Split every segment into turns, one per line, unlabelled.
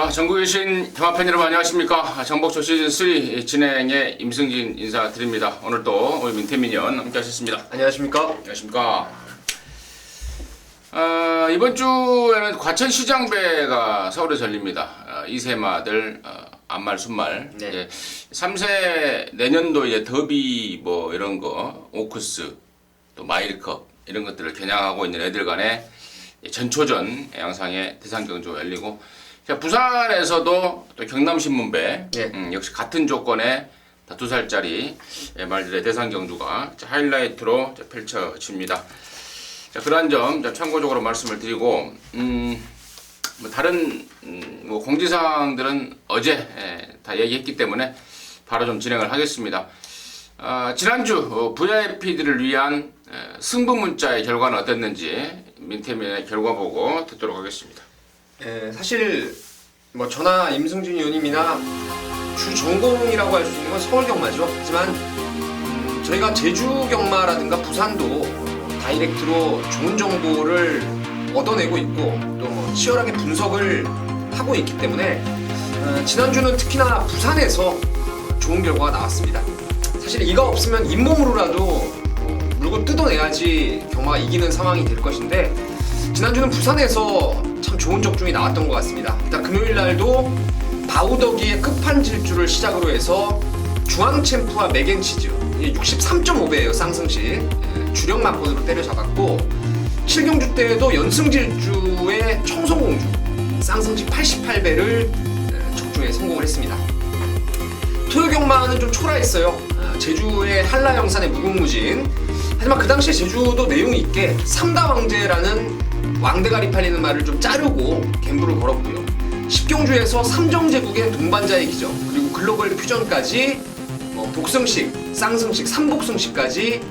자, 전국에 계신 경마팬 여러분 안녕하십니까? 정복조 시즌3 진행의 임승진 인사드립니다. 오늘도 우리 민태민연 함께 하셨습니다.
안녕하십니까?
안녕하십니까? 이번 주에는 과천시장배가 서울에서 열립니다. 이세마들 안말 순말.
네.
이제 3세 내년도 이제 더비 뭐 이런 거 오크스 또 마일컵 이런 것들을 겨냥하고 있는 애들 간의 전초전 양상의 대상 경주가 열리고, 자, 부산에서도 또 경남신문배
네.
역시 같은 조건의 2살짜리 말들의 대상 경주가 하이라이트로 펼쳐집니다. 자, 그러한 점 참고적으로 말씀을 드리고, 뭐 다른 뭐 공지사항들은 어제 다 얘기했기 때문에 바로 좀 진행을 하겠습니다. 지난주 VIP들을 위한 승부 문자의 결과는 어땠는지 민태민의 결과 보고 듣도록 하겠습니다.
사실 뭐 저나 임승진 의원님이나 주 전공이라고 할 수 있는 건 서울 경마죠. 하지만 저희가 제주 경마라든가 부산도 다이렉트로 좋은 정보를 얻어내고 있고 또 뭐 치열하게 분석을 하고 있기 때문에 지난주는 특히나 부산에서 좋은 결과가 나왔습니다. 사실 이가 없으면 잇몸으로라도 물고 뜯어내야지 경마가 이기는 상황이 될 것인데, 지난주는 부산에서 참 좋은 적중이 나왔던 것 같습니다. 일단 금요일 날도 바우더기의 끝판질주를 시작으로 해서 중앙챔프와 맥앤치즈 63.5배예요 쌍승시. 주력 막권으로 때려잡았고, 7경주 때에도 연승질주의 청송공주 쌍승시 88배를 적중에 성공을 했습니다. 토요경마는 좀 초라했어요. 제주의 한라영산의 무궁무진. 하지만 그 당시에 제주도 내용 있게 삼다왕제라는 왕대가리 팔리는 말을 좀 자르고 갬블을 걸었고요. 10경주에서 삼정제국의 동반자의 기적, 그리고 글로벌 퓨전까지 복승식, 쌍승식, 삼복승식까지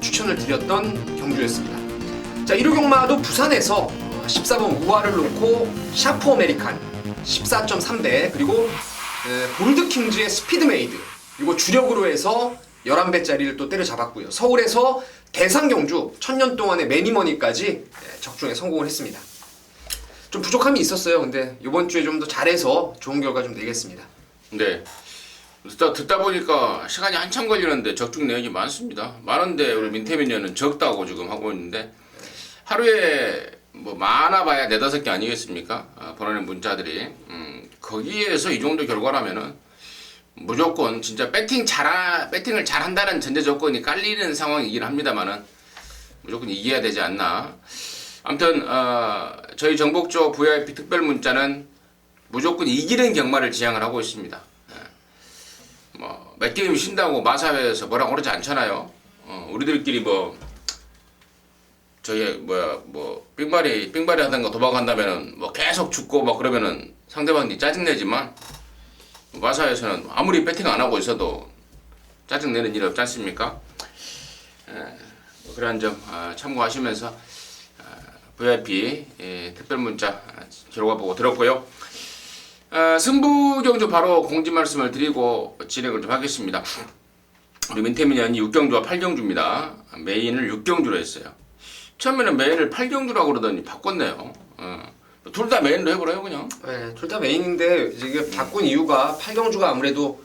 추천을 드렸던 경주였습니다. 자, 1호 경마도 부산에서 14번 우아를 놓고 샤프 아메리칸 14.3배, 그리고 골드킹즈의 스피드메이드, 그리고 주력으로 해서 11배짜리를 또 때려잡았고요. 서울에서 대상경주 1000년 동안의 매니머니까지 적중에 성공을 했습니다. 좀 부족함이 있었어요. 근데 이번 주에 좀 더 잘해서 좋은 결과 좀 내겠습니다.
네. 듣다 보니까 시간이 한참 걸리는데 적중 내역이 많습니다. 많은데 우리 민태민연은 적다고 지금 하고 있는데, 하루에 뭐 많아봐야 4-5개 아니겠습니까? 보내는 문자들이. 거기에서 이 정도 결과라면은 무조건 진짜 배팅을 잘한다는 전제 조건이 깔리는 상황이긴 합니다만은 무조건 이겨야 되지 않나. 아무튼 저희 정복조 VIP 특별 문자는 무조건 이기는 경마를 지향을 하고 있습니다. 뭐 몇 게임 쉰다고 마사회에서 뭐라고 그러지 않잖아요. 우리들끼리 저희 삥바리 하던가 도박한다면은 뭐 계속 죽고 막 그러면은 상대방이 짜증내지만, 마사에서는 아무리 배팅 안 하고 있어도 짜증내는 일 없지 않습니까? 그러한 점 참고하시면서 VIP 특별 문자 결과 보고 들었고요. 승부 경주 바로 공지 말씀을 드리고 진행을 좀 하겠습니다. 우리 민태민연이 6경주와 8경주입니다. 메인을 6경주로 했어요. 처음에는 메인을 8경주라고 그러더니 바꿨네요. 둘 다 메인으로 해보래요 그냥.
네, 둘 다 메인인데 이게 바꾼 이유가 8경주가 아무래도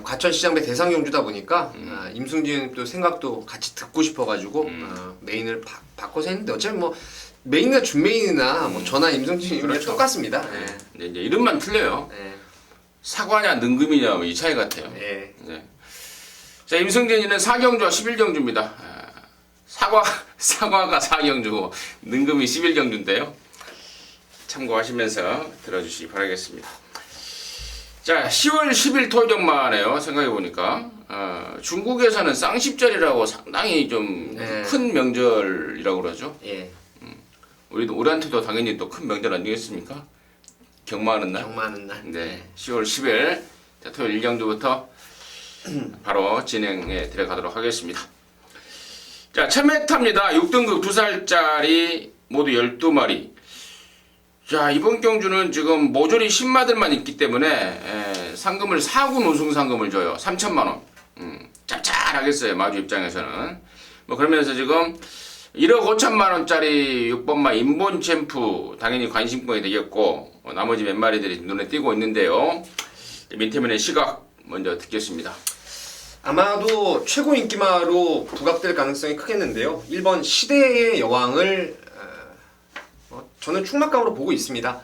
과천시장배 대상경주다 보니까 임승진 또 생각도 같이 듣고 싶어가지고 메인을 바꿔서 했는데, 어차피 뭐 메인이나 준메인이나 뭐 저나 임승진이
그렇죠.
똑같습니다.
네. 이제 이름만 틀려요.
네.
사과냐 능금이냐 뭐 이 차이 같아요.
네.
네. 자, 임승진이는 4경주와 11경주입니다. 사과가 4경주고 능금이 11경주인데요. 참고하시면서 들어주시기 바라겠습니다. 자, 10월 10일 토요경마네요. 생각해보니까 중국에서는 쌍십절이라고 상당히 좀 큰 명절이라고 그러죠.
예.
우리한테도 당연히 또 큰 명절 아니겠습니까? 경마하는 날.
경마하는 날.
네, 10월 10일 자, 토요일 1경주부터 바로 진행에 들어가도록 하겠습니다. 자, 1000m입니다. 6등급 2살짜리 모두 12마리. 자, 이번 경주는 지금 모조리 신마들만 있기 때문에 상금을 4군 우승 상금을 줘요. 3천만원. 짭짤하겠어요, 마주 입장에서는. 뭐 그러면서 지금 1억 5천만원짜리 6번마 인본 챔프 당연히 관심권이 되겠고, 나머지 몇 마리들이 눈에 띄고 있는데요. 민태민의 시각 먼저 듣겠습니다.
아마도 최고 인기마로 부각될 가능성이 크겠는데요. 1번 시대의 여왕을 저는 충막감으로 보고 있습니다.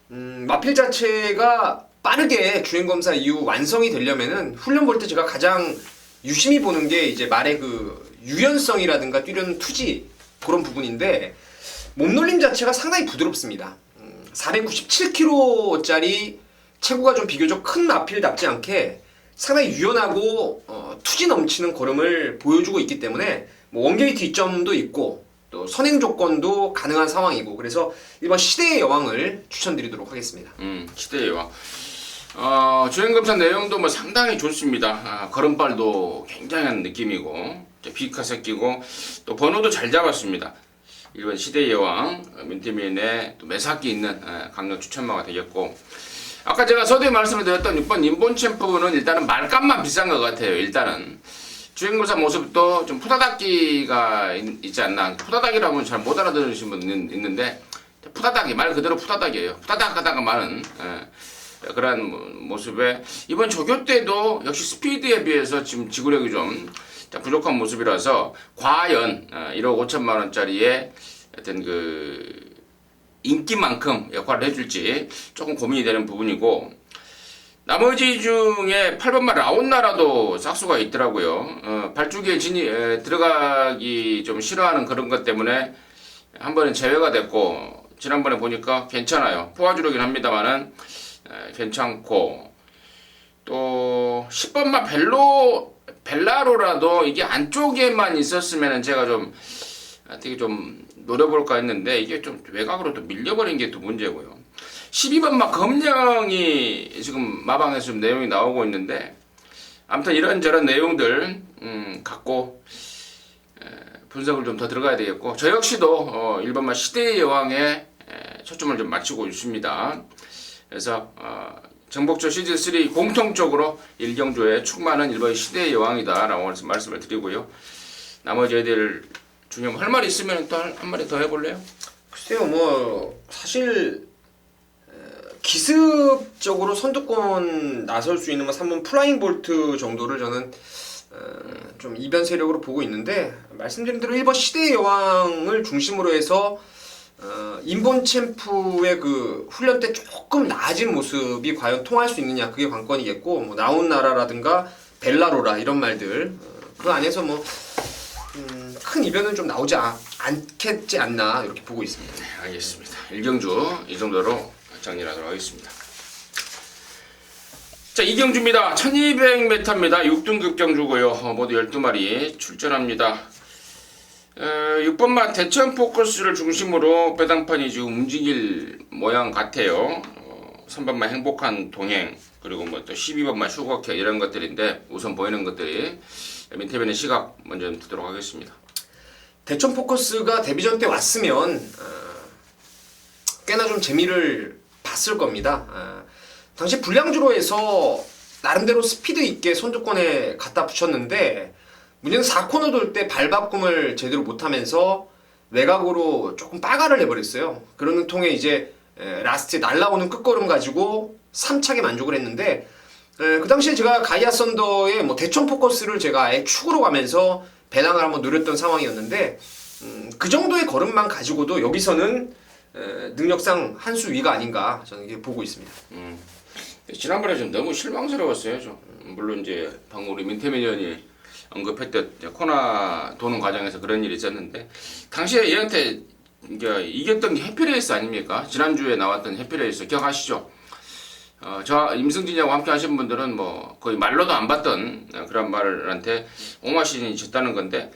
마필 자체가 빠르게 주행검사 이후 완성이 되려면은 훈련 볼 때 제가 가장 유심히 보는 게 이제 말의 그 유연성이라든가 뛰려는 투지 그런 부분인데 몸놀림 자체가 상당히 부드럽습니다. 497kg짜리 체구가 좀 비교적 큰 마필답지 않게 상당히 유연하고 투지 넘치는 걸음을 보여주고 있기 때문에 뭐 원게이트 이점도 있고 또 선행 조건도 가능한 상황이고 그래서 이번 시대의 여왕을 추천드리도록 하겠습니다.
시대의 여왕. 주행검사 내용도 뭐 상당히 좋습니다. 걸음발도 굉장한 느낌이고 비카 새끼고 또 번호도 잘 잡았습니다. 이번 시대의 여왕 민태민의 또 매사기 있는 강력 추천마가 되겠고 아까 제가 서두에 말씀을 드렸던 6번 인본 챔프는 일단은 말값만 비싼 것 같아요. 일단은 주행검사 모습도 좀 푸다닥기가 있지 않나. 푸다닥이라면 잘 못 알아들으시는 분 있는데 푸다닥이 말 그대로 푸다닥이에요. 푸다닥 하다가 많은 그런 모습에 이번 조교 때도 역시 스피드에 비해서 지금 지구력이 좀 부족한 모습이라서 과연 1억 5천만 원짜리의 어떤 그 인기만큼 역할을 해줄지 조금 고민이 되는 부분이고 나머지 중에 8번말 라온나라도 싹수가 있더라고요. 발주기에 들어가기 좀 싫어하는 그런 것 때문에 한 번은 제외가 됐고 지난번에 보니까 괜찮아요. 포화주력이긴 합니다만은 괜찮고 또 10번만 벨라로라도 이게 안쪽에만 있었으면 제가 좀 어떻게 좀 노려볼까 했는데 이게 좀 외곽으로 또 밀려버린 게 또 문제고요. 12번만 검령이 지금 마방에서 좀 내용이 나오고 있는데 아무튼 이런저런 내용들 갖고 분석을 좀 더 들어가야 되겠고 저 역시도 1번만 시대의 여왕에 초점을 좀 맞추고 있습니다. 그래서 정복조 시즌3 공통적으로 일경조의 충만은 1번 시대의 여왕이다라고 말씀을 드리고요. 나머지 애들 중에 할 말이 있으면 또 한 마리 더 해볼래요?
글쎄요, 뭐 사실 기습적으로 선두권 나설 수 있는 건 3번 플라잉 볼트 정도를 저는 좀 이변 세력으로 보고 있는데 말씀드린 대로 1번 시대의 여왕을 중심으로 해서 인본 챔프의 그 훈련 때 조금 나아진 모습이 과연 통할 수 있느냐 그게 관건이겠고 뭐 나온 나라라든가 벨라로라 이런 말들 그 안에서 뭐 큰 이변은 좀 나오지 않겠지 않나 이렇게 보고 있습니다.
네, 알겠습니다. 일경주 이 정도로 정리하도록 하겠습니다. 자, 이경주입니다. 1200m입니다. 6등급 경주고요. 모두 12마리 출전합니다. 6번마 대천 포커스를 중심으로 배당판이 지금 움직일 모양 같아요. 3번마 행복한 동행 그리고 뭐 또 12번마 슈거캐 이런 것들인데 우선 보이는 것들이 민태변의 시각 먼저 듣도록 하겠습니다.
대천 포커스가 데뷔전 때 왔으면 꽤나 좀 재미를 봤을 겁니다. 당시 불량주로 해서 나름대로 스피드 있게 선두권에 갖다 붙였는데 문제는 4코너 돌 때 발바꿈을 제대로 못하면서 외곽으로 조금 빠가를 내버렸어요. 그러는 통에 이제 라스트에 날라오는 끝걸음 가지고 3착에 만족을 했는데 그 당시에 제가 가이아 썬더의 뭐 대천 포커스를 제가 아예 축으로 가면서 배당을 한번 누렸던 상황이었는데 그 정도의 걸음만 가지고도 여기서는 능력상 한 수 위가 아닌가 저는 이게 보고 있습니다.
지난번에 좀 너무 실망스러웠어요. 좀. 물론 이제 방금 우리 민태민 의원이 언급했던 코나 도는 과정에서 그런 일이 있었는데 당시에 얘한테 이겼던 게 해피레이스 아닙니까? 지난주에 나왔던 해피레이스 기억하시죠? 저 임승진이하고 함께 하신 분들은 뭐 거의 말로도 안 봤던 그런 말한테 오마신이 졌다는 건데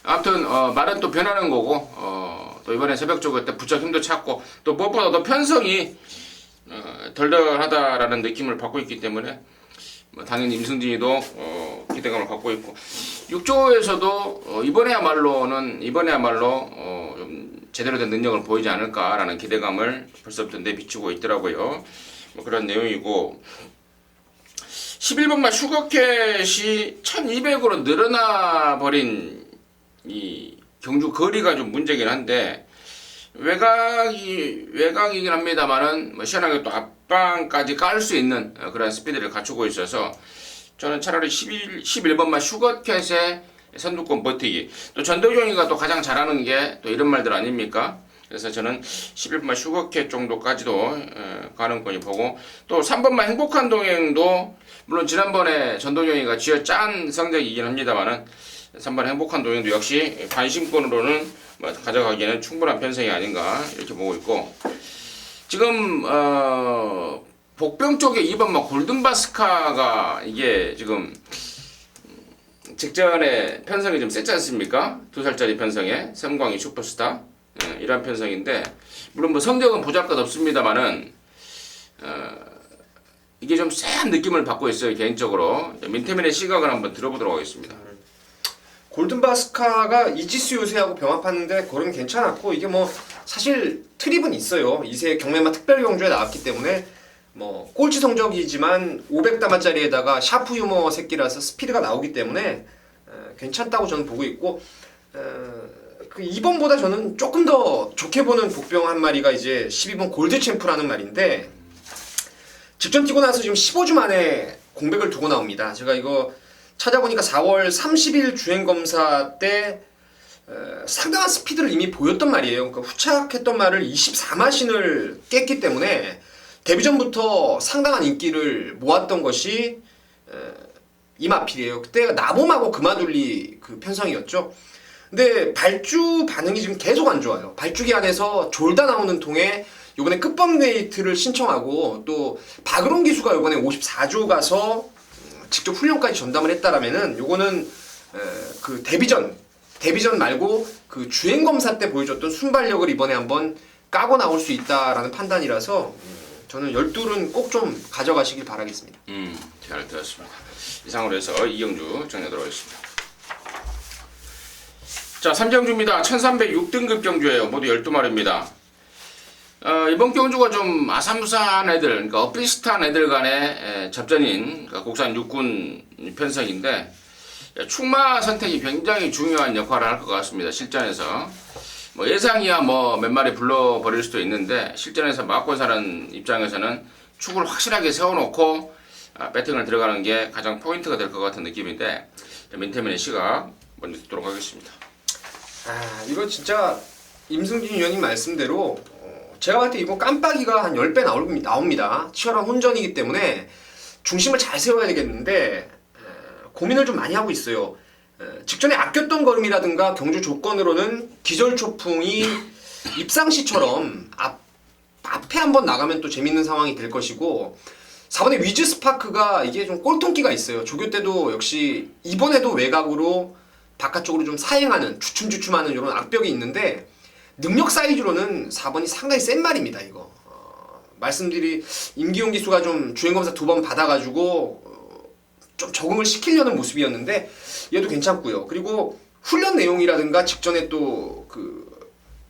아무튼 말은 또 변하는 거고 또 이번에 새벽 조교 때 부쩍 힘도 찾고 또 무엇보다 더 편성이 덜덜하다라는 느낌을 받고 있기 때문에 뭐 당연히 임승진이도 기대감을 갖고 있고 6조에서도 이번에야말로 좀 제대로 된 능력을 보이지 않을까라는 기대감을 벌써부터 내비치고 있더라고요. 뭐 그런 내용이고 11번만 슈거캣이 1200으로 늘어나 버린 이 경주 거리가 좀 문제긴 한데 외곽이긴 합니다만은 뭐 시원하게 또 앞방까지 깔 수 있는 그런 스피드를 갖추고 있어서 저는 차라리 11번만 슈거캣의 선두권 버티기. 또 전도경이가 또 가장 잘하는 게 또 이런 말들 아닙니까? 그래서 저는 11번만 슈거캣 정도까지도 가능성이 보고, 또 3번만 행복한 동행도 물론 지난번에 전도경이가 쥐어짠 성적이긴 합니다만은 3번 행복한 동행도 역시 관심권으로는 가져가기에는 충분한 편성이 아닌가 이렇게 보고 있고, 지금 복병 쪽에 2번만 골든바스카가 이게 지금 직전에 편성이 좀 셌지 않습니까? 2살짜리 편성에 섬광이 슈퍼스타 이런 편성인데, 물론 뭐 성적은 보잘것없습니다만은 이게 좀 쎄한 느낌을 받고 있어요. 개인적으로 민태민의 시각을 한번 들어보도록 하겠습니다.
골든바스카가 이지수 요새하고 병합하는데 걸음 괜찮았고, 이게 뭐 사실 트립은 있어요. 이세 경매마 특별 경주에 나왔기 때문에 뭐 꼴찌 성적이지만 500다마짜리에다가 샤프 유머 새끼라서 스피드가 나오기 때문에 괜찮다고 저는 보고 있고, 그 2번보다 저는 조금 더 좋게 보는 복병 한 마리가 이제 12번 골드 챔프라는 말인데, 직전 뛰고 나서 지금 15주 만에 공백을 두고 나옵니다. 제가 이거 찾아보니까 4월 30일 주행검사 때 상당한 스피드를 이미 보였던 말이에요. 그러니까 후착했던 말을 24마신을 깼기 때문에 데뷔전부터 상당한 인기를 모았던 것이 이마필이에요. 그때가 나봄하고 금화둘리 그 편성이었죠. 근데 발주 반응이 지금 계속 안 좋아요. 발주기 안에서 졸다 나오는 통에 이번에 끝번 웨이트를 신청하고, 또 박은홍 기수가 이번에 54조 가서 직접 훈련까지 전담을 했다라면은 요거는 그 데뷔전 말고 그 주행 검사 때 보여줬던 순발력을 이번에 한번 까고 나올 수 있다라는 판단이라서 저는 12룰은 꼭 좀 가져가시길 바라겠습니다.
잘 들었습니다. 이상으로 해서 이경주 정리하도록 하겠습니다. 자, 3경주입니다. 1306등급 경주예요. 모두 12마리입니다. 이번 경주가 좀 아사무사한 애들, 그러니까 엇비슷한 애들 간의 접전인 그러니까 국산 육군 편성인데, 축마 선택이 굉장히 중요한 역할을 할 것 같습니다. 실전에서 뭐 예상이야 뭐 몇 마리 불러버릴 수도 있는데, 실전에서 맞고 사는 입장에서는 축을 확실하게 세워놓고 배팅을 들어가는 게 가장 포인트가 될 것 같은 느낌인데, 민태민의 시각 먼저 듣도록 하겠습니다.
이거 진짜 임승진 위원님 말씀대로 제가 봤을 때 이거 깜빡이가 한 10배 나옵니다. 치열한 혼전이기 때문에 중심을 잘 세워야 되겠는데 고민을 좀 많이 하고 있어요. 직전에 아꼈던 걸음이라든가 경주 조건으로는 기절초풍이 입상시처럼 앞에 한번 나가면 또 재밌는 상황이 될 것이고, 4번에 위즈 스파크가 이게 좀 꼴통기가 있어요. 조교 때도 역시 이번에도 외곽으로 바깥쪽으로 좀 사행하는 주춤주춤하는 이런 악벽이 있는데, 능력 사이즈로는 4번이 상당히 센 말입니다. 이거 말씀드린 임기용 기수가 좀 주행검사 2번 받아가지고 좀 적응을 시키려는 모습이었는데 얘도 괜찮고요. 그리고 훈련 내용이라든가 직전에 또 그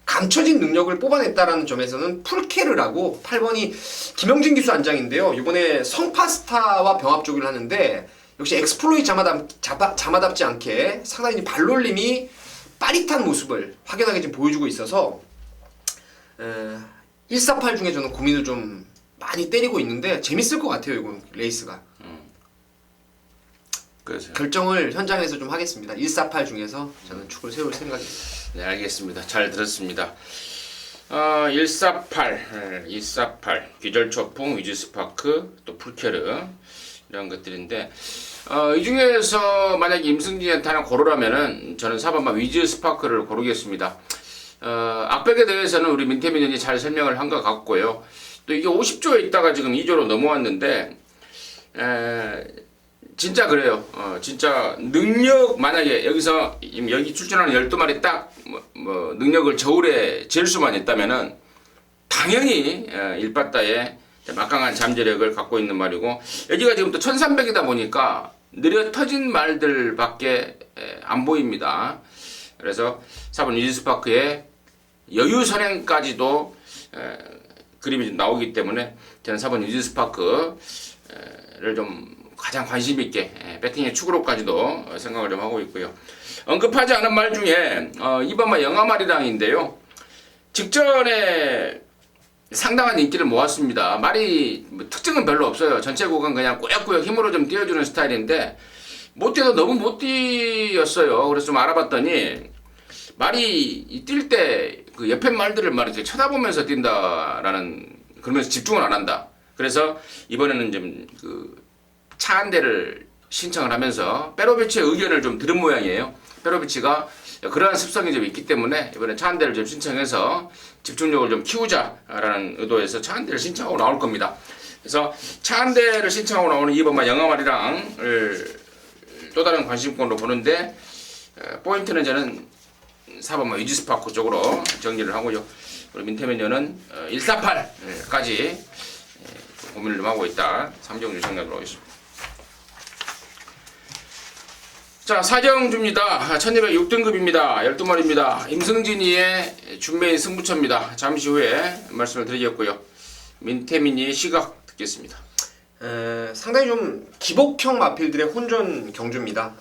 감춰진 능력을 뽑아냈다라는 점에서는 풀캐를 하고, 8번이 김영진 기수 안장인데요. 이번에 성파스타와 병합조기를 하는데 역시 엑스플로이 자마답지 않게 상당히 발놀림이 빠릿한 모습을 확연하게 지금 보여주고 있어서 148 중에 저는 고민을 좀 많이 때리고 있는데 재밌을 것 같아요. 이거 레이스가.
그래서
결정을 현장에서 좀 하겠습니다. 148 중에서 저는 축을 세울 생각입니다.
네, 알겠습니다. 잘 들었습니다. 148, 248, 기절초풍, 위즈스파크, 또 풀케르 이런 것들인데, 이 중에서 만약에 임승진한테 하나 고르라면은 저는 4번만 위즈스파크를 고르겠습니다. 악백에 대해서는 우리 민태민 의원이 잘 설명을 한 것 같고요. 또 이게 50조에 있다가 지금 2조로 넘어왔는데, 진짜 그래요. 진짜 능력, 만약에 여기 출전하는 12마리 딱 뭐 능력을 저울에 잴 수만 있다면은 당연히 일바따에 막강한 잠재력을 갖고 있는 말이고, 여기가 지금 또 1300이다 보니까 느려 터진 말들밖에 안 보입니다. 그래서 4번 위즈스파크의 여유 선행까지도 그림이 나오기 때문에 저는 4번 위즈스파크를 좀 가장 관심 있게 배팅의 축으로까지도 생각을 좀 하고 있고요. 언급하지 않은 말 중에 2번마 영아마리랑인데요. 직전에 상당한 인기를 모았습니다. 말이 뭐 특징은 별로 없어요. 전체 구간 그냥 꾸역꾸역 힘으로 좀 뛰어주는 스타일인데 못 뛰어도 너무 못 뛰었어요. 그래서 좀 알아봤더니 말이 뛸 때 그 옆에 말들을 말이죠 쳐다보면서 뛴다라는 그러면서 집중을 안 한다. 그래서 이번에는 좀 그 차 한 대를 신청을 하면서 페로비치의 의견을 좀 들은 모양이에요. 페로비치가 그러한 습성이 좀 있기 때문에 이번에 차 한 대를 좀 신청해서 집중력을 좀 키우자라는 의도에서 차 한 대를 신청하고 나올 겁니다. 그래서 차 한 대를 신청하고 나오는 2번마 영아말이랑을 또 다른 관심권으로 보는데 포인트는 저는 4번마 유지스파크 쪽으로 정리를 하고요. 그리고 민태면녀는 148까지 고민을 좀 하고 있다. 3정주 정리하도록 하겠습니다. 자, 사정주입니다. 1206등급입니다. 12마리입니다. 임승진이의 준매인 승부처입니다. 잠시 후에 말씀을 드리겠고요. 민태민이의 시각 듣겠습니다.
상당히 좀 기복형 마필들의 혼전 경주입니다.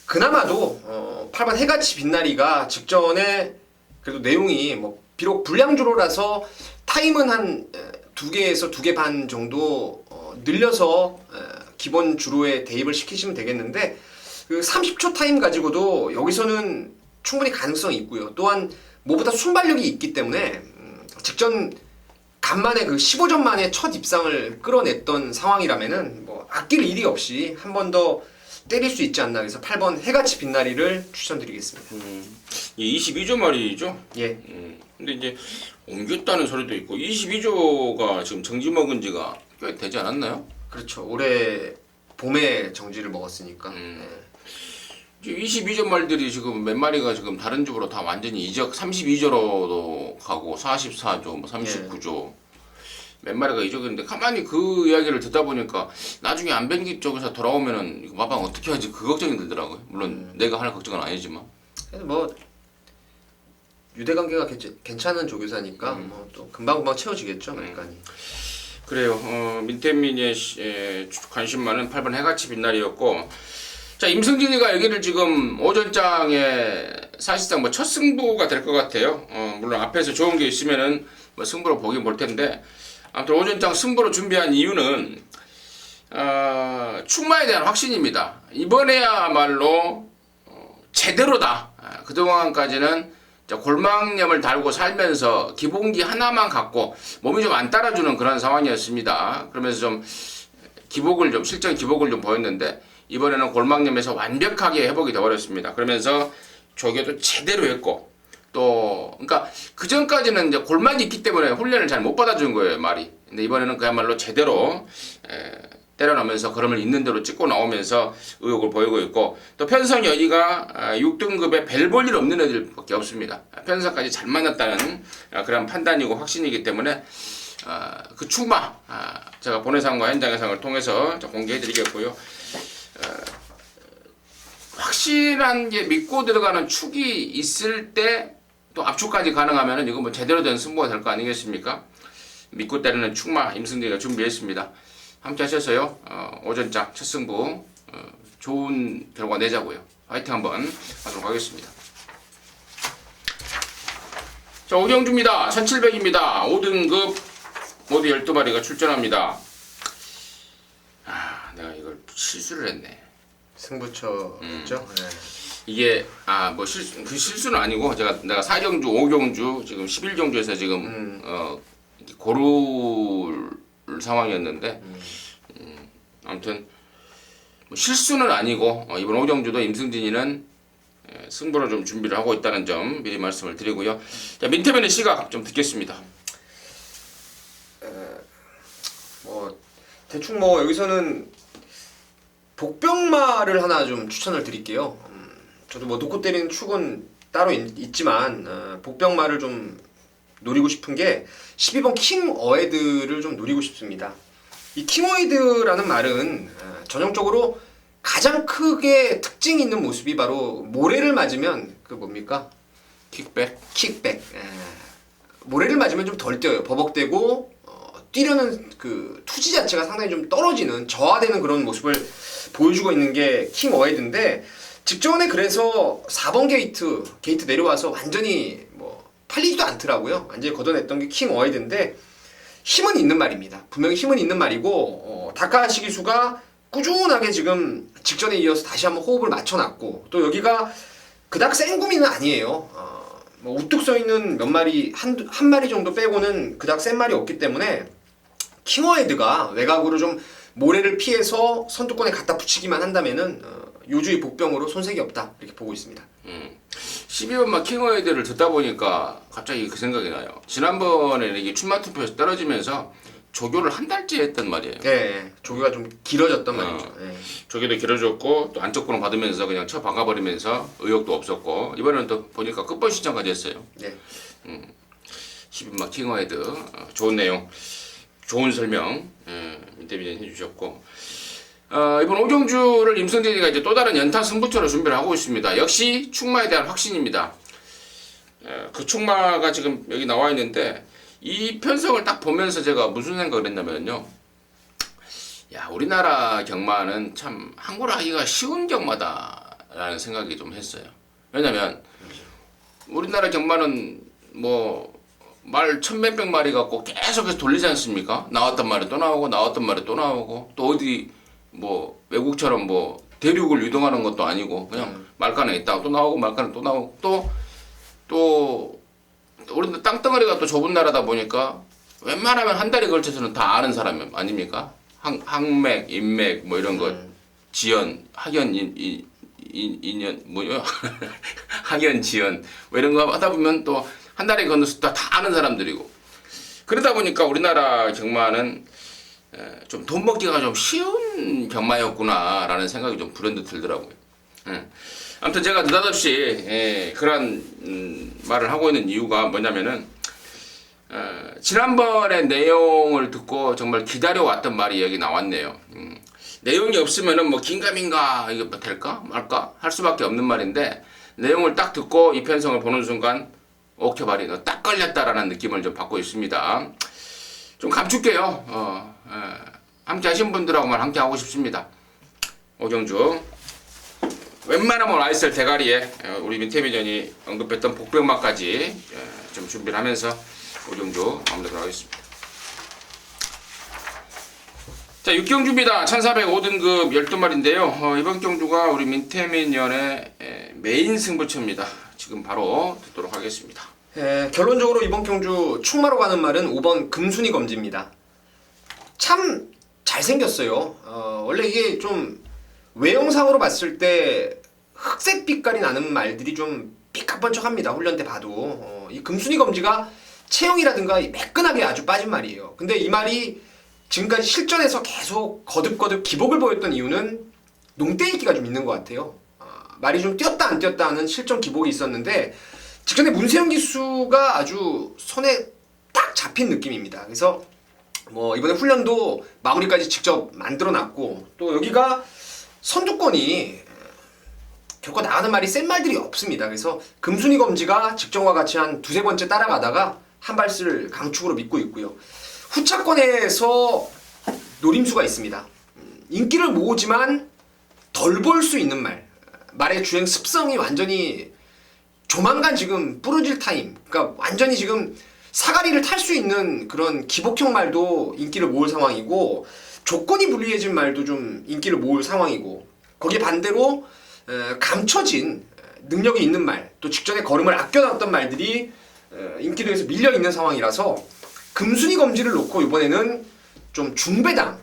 그나마도 8번 해같이 빛나리가 직전에 그래도 내용이 뭐 비록 불량주로라서 타임은 한 2개에서 2개 반 정도 늘려서 기본 주로에 대입을 시키시면 되겠는데 그 30초 타임 가지고도 여기서는 충분히 가능성이 있고요. 또한 뭐보다 순발력이 있기 때문에 직전 간만에 그 15점 만에 첫 입상을 끌어냈던 상황이라면은 뭐 아낄 일이 없이 한 번 더 때릴 수 있지 않나. 그래서 8번 해같이 빛나리를 추천드리겠습니다.
22조 말이죠?
예.
근데 이제 옮겼다는 소리도 있고 22조가 지금 정지 먹은 지가 꽤 되지 않았나요?
그렇죠. 올해 봄에 정지를 먹었으니까.
22조 말들이 지금 몇 마리가 지금 다른 주보로 다 완전히 이적 32조로도 가고 44조, 뭐 39조 몇 마리가 이적인데 가만히 그 이야기를 듣다 보니까 나중에 안변기 쪽에서 돌아오면은 이거 마방 어떻게 하지 그 걱정이 들더라고요. 물론 내가 할 걱정은 아니지만.
그래서 뭐 유대 관계가 괜찮은 조교사니까 뭐 또 금방금방 채워지겠죠, 말간이.
그래요. 민태민의 관심 많은 8번 해같이 빛날이었고, 자 임승진이가 여기를 지금 오전장에 사실상 뭐 첫 승부가 될 것 같아요. 물론 앞에서 좋은 게 있으면은 뭐 승부로 보긴 볼 텐데, 아무튼 오전장 승부로 준비한 이유는 충마에 대한 확신입니다. 이번에야말로 제대로다. 그동안까지는 골망염을 달고 살면서 기본기 하나만 갖고 몸이 좀 안 따라주는 그런 상황이었습니다. 그러면서 좀 기복을 좀 실전 기복을 좀 보였는데 이번에는 골망염에서 완벽하게 회복이 되어버렸습니다. 그러면서 조교도 제대로 했고 또 그러니까 그 전까지는 이제 골막이 있기 때문에 훈련을 잘 못 받아준 거예요 말이. 근데 이번에는 그야말로 제대로 때려넣으면서 걸음을 있는 대로 찍고 나오면서 의욕을 보이고 있고 또 편성 여기가 6등급에 별 볼 일 없는 애들밖에 없습니다. 편성까지 잘 맞았다는 그런 판단이고 확신이기 때문에 그 충마 제가 본회상과 현장해상을 통해서 공개해드리겠고요. 확실한 게 믿고 들어가는 축이 있을 때 또 압축까지 가능하면은 이거 뭐 제대로 된 승부가 될 거 아니겠습니까? 믿고 때리는 축마 임승진이가 준비했습니다. 함께 하셔서요. 오전장 첫 승부 좋은 결과 내자고요. 화이팅 한번 하도록 하겠습니다. 자, 오경주입니다. 1700입니다. 5등급 모두 12마리가 출전합니다. 내가 이걸 실수를 했네.
승부처죠. 네.
이게 뭐 실수는 아니고 내가 4경주, 5경주 지금 11경주에서 지금 고를 상황이었는데 아무튼 뭐 실수는 아니고 이번 5경주도 임승진이는 승부를 좀 준비를 하고 있다는 점 미리 말씀을 드리고요. 자, 민태변의 시각 좀 듣겠습니다.
뭐 대충 뭐 여기서는 복병마를 하나 좀 추천을 드릴게요. 저도 뭐 놓고 때리는 축은 따로 있지만 복병마를 좀 노리고 싶은 게 12번 킹 어헤드를 좀 노리고 싶습니다. 이 킹 어헤드라는 말은 전형적으로 가장 크게 특징이 있는 모습이 바로 모래를 맞으면 그 뭡니까?
킥백.
모래를 맞으면 좀 덜 뛰어요. 버벅대고 뛰려는 그 투지 자체가 상당히 좀 떨어지는 저하되는 그런 모습을 보여주고 있는 게 킹 어헤드인데 직전에 그래서 4번 게이트 내려와서 완전히 뭐 팔리지도 않더라고요. 완전히 걷어냈던 게 킹 어헤드인데 힘은 있는 말입니다. 분명히 힘은 있는 말이고 다카하시 기수가 꾸준하게 지금 직전에 이어서 다시 한번 호흡을 맞춰놨고 또 여기가 그닥 센 구미는 아니에요. 뭐 우뚝 서 있는 몇 마리 한 마리 정도 빼고는 그닥 센 말이 없기 때문에 킹어헤드가 외곽으로 좀 모래를 피해서 선두권에 갖다 붙이기만 한다면은 요주의 복병으로 손색이 없다 이렇게 보고 있습니다.
12번 막 킹어헤드를 듣다 보니까 갑자기 그 생각이 나요. 지난번에 이게 출마 투표에서 떨어지면서 조교를 한 달째 했단 말이에요.
네, 조교가 좀 길어졌단 말이죠. 네.
조교도 길어졌고 또 안쪽으로 받으면서 그냥 쳐 박아버리면서 의욕도 없었고 이번에는 또 보니까 끝번 신청까지 했어요.
네.
12번 막 킹어헤드 좋은 내용, 좋은 설명 민태비전 해주셨고 이번 오경주를 임성진이가 이제 또 다른 연타 승부처로 준비를 하고 있습니다. 역시 충마에 대한 확신입니다. 그 충마가 지금 여기 나와 있는데 이 편성을 딱 보면서 제가 무슨 생각을 했냐면요. 야, 우리나라 경마는 참 한국어 하기가 쉬운 경마다라는 생각이 좀 했어요. 왜냐면 우리나라 경마는 뭐 말 천몇백 마리 갖고 계속해서 돌리지 않습니까? 나왔단 말이 또 나오고 나왔단 말이 또 나오고 또 어디 뭐 외국처럼 뭐 대륙을 유동하는 것도 아니고 그냥 말간에 있다가 또 나오고 말간에 또 나오고 또 우리는 땅덩어리가 또 좁은 나라다 보니까 웬만하면 한 달에 걸쳐서는 다 아는 사람 아닙니까? 항맥, 인맥 뭐 이런 거 지연, 학연, 인연 뭐요? 학연, 지연 뭐 이런 거 하다 보면 또 한 달에 건너서 다 아는 사람들이고 그러다 보니까 우리나라 경마는 좀 돈 먹기가 좀 쉬운 경마였구나라는 생각이 좀 불현듯 들더라고요. 아무튼 제가 느닷없이 그런 말을 하고 있는 이유가 뭐냐면은 지난번에 내용을 듣고 정말 기다려왔던 말이 여기 나왔네요. 내용이 없으면은 뭐 긴가민가 이게 뭐 될까 말까 할 수밖에 없는 말인데 내용을 딱 듣고 이 편성을 보는 순간 오케이 말이 딱 걸렸다라는 느낌을 좀 받고 있습니다. 좀 감출게요. 함께 하신 분들하고만 함께 하고 싶습니다. 오경주 웬만하면 아이셀 대가리에 우리 민태미전이 언급했던 복병마까지 좀 준비를 하면서 오경주 마무리하도록 하겠습니다. 자, 6경주입니다. 1405등급 12마리인데요. 이번 경주가 우리 민태민연의 메인 승부처입니다. 지금 바로 듣도록 하겠습니다.
결론적으로 이번 경주 충마로 가는 말은 5번 금순이 검지입니다. 참 잘생겼어요. 원래 이게 좀 외형상으로 봤을 때 흑색 빛깔이 나는 말들이 좀 삐까번쩍합니다. 훈련 때 봐도 이 금순이 검지가 체형이라든가 매끈하게 아주 빠진 말이에요. 근데 이 말이 지금까지 실전에서 계속 거듭거듭 기복을 보였던 이유는 농대 인기가 좀 있는 것 같아요. 말이 좀 뛰었다 안 뛰었다 하는 실전 기복이 있었는데 직전에 문세영 기수가 아주 손에 딱 잡힌 느낌입니다. 그래서 뭐 이번에 훈련도 마무리까지 직접 만들어놨고 또 여기가 선두권이 결코 나가는 말이 센 말들이 없습니다. 그래서 금순이 검지가 직전과 같이 한 두세 번째 따라가다가 한 발을 강축으로 믿고 있고요. 후차권에서 노림수가 있습니다. 인기를 모으지만 덜 볼 수 있는 말의 주행 습성이 완전히 조만간 지금 부러질 타임, 그러니까 완전히 지금 사가리를 탈 수 있는 그런 기복형 말도 인기를 모을 상황이고 조건이 불리해진 말도 좀 인기를 모을 상황이고 거기에 반대로 감춰진 능력이 있는 말, 또 직전에 걸음을 아껴놨던 말들이 인기도에서 밀려있는 상황이라서 금순이 검지를 놓고 이번에는 좀 중배당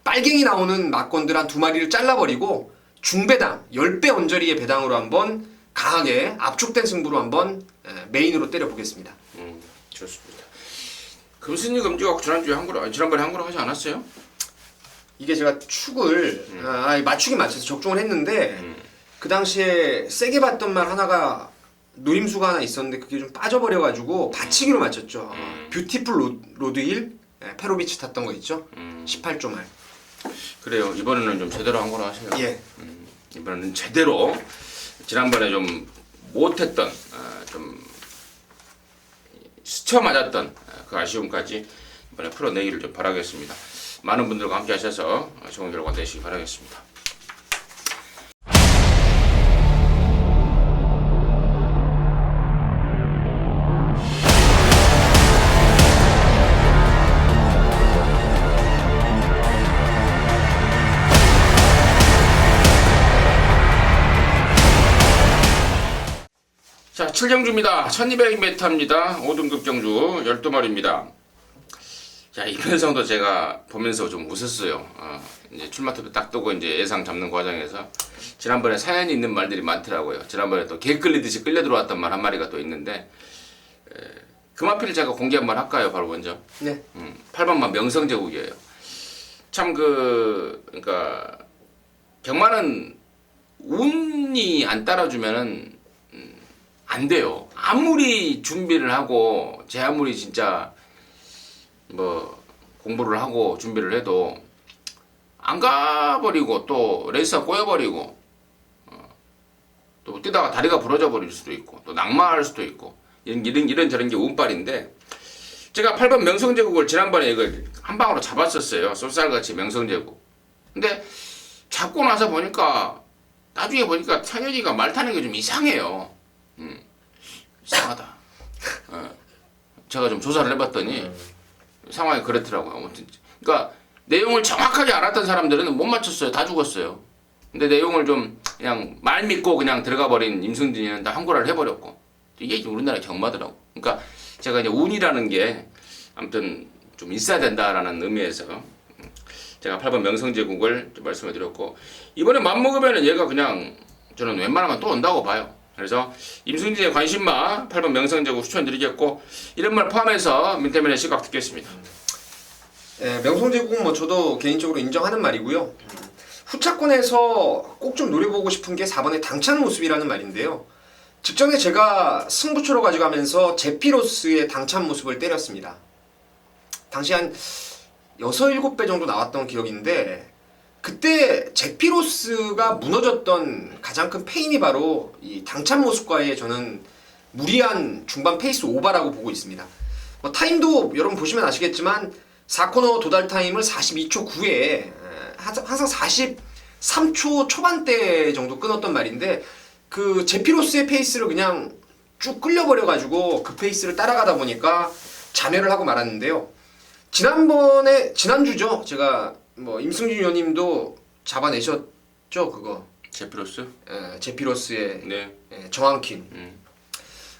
빨갱이 나오는 막건들 한 2마리를 잘라버리고 중배당 10배 언저리의 배당으로 한번 강하게 압축된 승부로 한번 메인으로 때려보겠습니다.
좋습니다. 금순이 검지가 지난번에 한 거로 하지 않았어요?
이게 제가 축을 맞추긴 맞춰서 적중을 했는데 그 당시에 세게 봤던 말 하나가 노림수가 하나 있었는데 그게 좀 빠져버려가지고 받치기로 맞췄죠. 뷰티풀 로드힐 페로비치 탔던 거 있죠? 18조 말.
그래요. 이번에는 좀 제대로 한 거로 하세요.
예.
이번에는 제대로 지난번에 좀 못했던 좀 스쳐 맞았던 그 아쉬움까지 이번에 풀어내기를 좀 바라겠습니다. 많은 분들과 함께 하셔서 좋은 결과 내시기 바라겠습니다. 7경주입니다. 1200m입니다. 5등급 경주 12마리입니다. 자, 이 편성도 제가 보면서 좀 웃었어요. 이제 출마 투표 딱 뜨고 이제 예상 잡는 과정에서 지난번에 사연이 있는 말들이 많더라고요. 지난번에 또 개 끌리듯이 끌려 들어왔던 말 한 마리가 또 있는데, 그 마필을 제가 공개 한번 할까요? 바로 먼저.
네.
8번만 명성제국이에요. 참 그러니까 경마는 운이 안 따라주면은 안 돼요. 아무리 준비를 하고 제 아무리 진짜 뭐 공부를 하고 준비를 해도 안 가버리고 또 레이스가 꼬여버리고 또 뛰다가 다리가 부러져 버릴 수도 있고 또 낙마할 수도 있고 이런 저런 게 운빨인데, 제가 8번 명성제국을 지난번에 이걸 한 방으로 잡았었어요. 쏠살같이 명성제국. 근데 잡고 나서 보니까 나중에 보니까 찬현이가 말 타는 게 좀 이상해요. 이상하다. 제가 좀 조사를 해봤더니 상황이 그렇더라고요. 아무튼 그러니까 내용을 정확하게 알았던 사람들은 못 맞췄어요. 다 죽었어요. 근데 내용을 좀 그냥 말 믿고 그냥 들어가 버린 임승진이는 다 항고라를 해버렸고, 이게 우리나라 경마더라고. 그러니까 제가 이제 운이라는 게 아무튼 좀 있어야 된다라는 의미에서 제가 8번 명성제국을 좀 말씀을 드렸고, 이번에 맘먹으면은 얘가 그냥 저는 웬만하면 또 온다고 봐요. 그래서 임승진의 관심마 8번 명성제국 추천드리겠고, 이런 말 포함해서 민태면의 시각 듣겠습니다.
네, 명성제국 뭐 저도 개인적으로 인정하는 말이고요. 후차권에서 꼭 좀 노려보고 싶은 게 4번의 당찬 모습이라는 말인데요. 직전에 제가 승부처로 가져가면서 제피로스의 당찬 모습을 때렸습니다. 당시 한 6, 7배 정도 나왔던 기억인데, 그때 제피로스가 무너졌던 가장 큰 페인이 바로 이 당찬 모습과의 저는 무리한 중반 페이스 오버라고 보고 있습니다. 뭐 타임도 여러분 보시면 아시겠지만 4코너 도달 타임을 42초 9에 항상 43초 초반대 정도 끊었던 말인데, 그 제피로스의 페이스를 그냥 쭉 끌려버려가지고 그 페이스를 따라가다 보니까 자멸을 하고 말았는데요. 지난주죠. 제가 뭐 임승준 의원님도 잡아내셨죠, 그거.
제피로스?
제피로스의
네.
정황킨.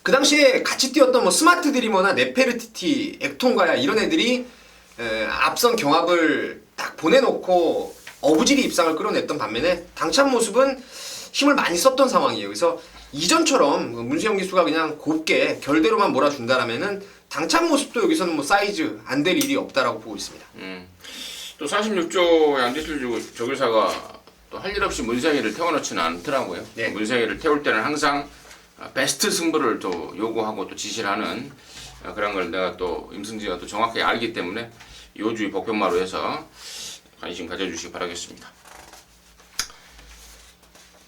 그 당시에 같이 뛰었던 뭐 스마트 드리머나 네페르티티, 액통가야 이런 애들이 앞선 경합을 딱 보내놓고 어부지리 입상을 끌어냈던 반면에 당찬 모습은 힘을 많이 썼던 상황이에요. 그래서 이전처럼 문수영 기수가 그냥 곱게 결대로만 몰아준다라면은 당찬 모습도 여기서는 뭐 사이즈 안 될 일이 없다라고 보고 있습니다.
또 46조 양지실 조교사가 또 할 일 없이 문생이를 태워놓지는 않더라고요.
네.
문생이를 태울 때는 항상 베스트 승부를 또 요구하고 또 지시를 하는 그런 걸 내가 또 임승진이가 또 정확하게 알기 때문에 요주의 복병마로 해서 관심 가져주시기 바라겠습니다.